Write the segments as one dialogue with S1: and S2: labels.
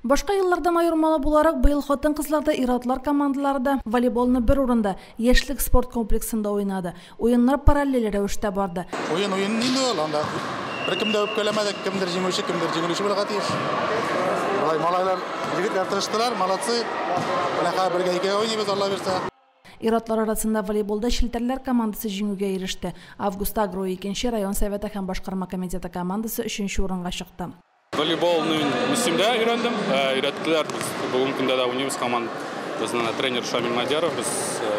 S1: Башка йыллардан айырмалы буларак, быйыл хатын-кызларда ир-атлар командалары да волейболны бер урында яшьлек спорт комплексында уйнады. Уеннар параллель рәвештә барды.
S2: Уен инде ул анда. Беркем дә үпкәләмәдек, кемдер җиңүче, кемдер җиңелүче булырга тиеш. Болай малайлар егетләр тырыштылар, молодцы. Менә бергә икәү уйныйбыз, Алла бирсә.
S1: Ир-атлар арасында волейболда Шелтәрләр командасы җиңүгә иреште. Август Агро 2-нче район советы һәм башкарма комитеты командасы 3-нче урынга чыкты.
S3: Волейболны Мөслимдә өйрәндем. Өйрәттеләр. Бүген көндә дә уйныйбыз команда. Безнең тренер Шамил Мадяров, без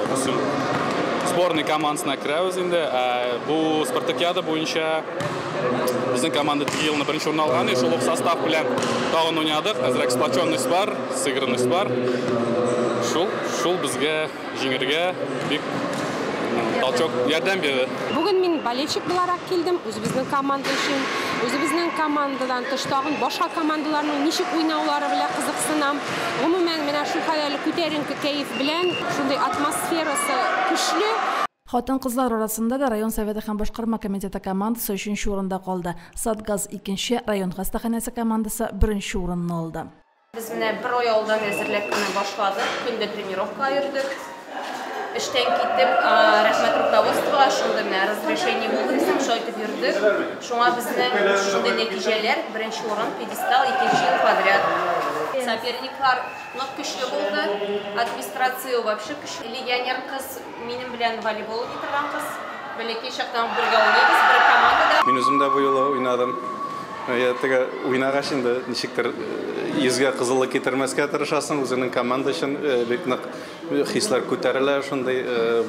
S3: Мөслим сборный командасына керәбез инде. Бу спартакиада буенча безнең команда елны беренче урын алган, шул ук состав белән тагын уйнадык. Әзрәк сплоченность бар, сыгранность бар. Шул безгә җиңергә бик толчок ярдәм бирде.
S4: Бүген мин болельщик буларак килдем, үзебезнең команда өчен, үзебезнең командадан тыш тагын башка командаларның ничек уйнаулары белән кызыксынам. Гомумән менә шул хәлле күтәренке кайф белән, шундый атмосферасы көчле.
S1: Хатын-кызлар арасында да район советы һәм башкарма комитеты командасы 3-нче урында калды. Садгаз 2-нче, район хастаханәсе командасы 1-нче урынны алды.
S5: Без менә бер ай алдан әзерлек кенә башладык, көндә тренировка йөрдек. Эштән китеп, рәхмәт руководствога, шунда менә разрешение булды, дисәм, шайтып йөрдек. Шуңа безнең шундый нәтиҗәләр, беренче урын, пьедестал, 2-нче ел подряд. Соперниклар көчле булды, администрация вообще көчле. Легионер кыз минем белән волейбол уйный торган кыз. Бәләкәй чактан бергә уйныйбыз, бер командада.
S3: Мин үзем дә бу юлы уйнадым. Теге уйнагач инде ничектер йөзгә кызыллык китермәскә тырышасың, үзеңнең команда өчен бик нык хисләр күтәрелә, шундый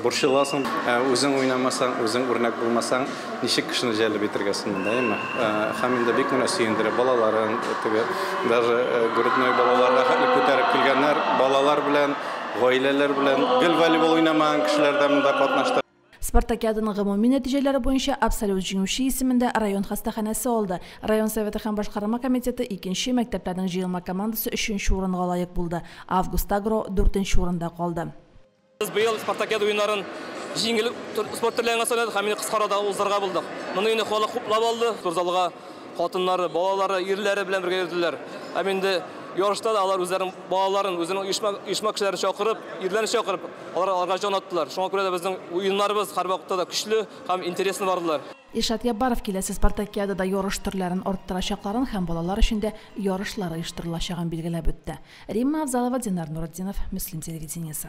S3: борчыласың. Үзең уйнамасаң, үзең үрнәк булмасаң, ничек кешене җәлеп итәргәсең монда, әйме? Һәм инде бик менә сөендерә балаларын, теге даже грудной балаларга хәтле күтәреп килгәннәр, балалар белән, гаиләләр белән гел волейбол уйнамаган кешеләр дә монда катнашты.
S1: Спартакиаданың гомуми нәтиҗәләре буенча абсолют җиңүче исемендә район хастаханәсе алды. Район советы һәм башкарма комитеты 2-нче, мәктәпләрнең җыелма командасы 3-нче урынга лаек булды. Август Агро 4-нче урында калды.
S6: Без быел спартакиада уеннарын җиңел спорт төрләренә санадык һәм кыскарада узарга булдык. Моны инде халык хуплап алды. Турзалга хатыннары, балалары, ирләре белән бергә йөрделәр. Һәм инде ярышта да алар үзләренең балаларын, үзенең оешма кешеләрен чакырып, ирләрне чакырып, аларга җан аттылар. Шуңа күрә дә безнең уеннарыбыз һәр вакытта да көчле һәм интереслы бардылар.
S1: Илшат Ябаров киләсе спартакиадада ярыш төрләрен арттырачакларын һәм балалар өчен дә ярышлар оештырылачагын билгеләп үтте. Римма Авзалова, Динар Нуретдинов, Мөслим телевидениесе.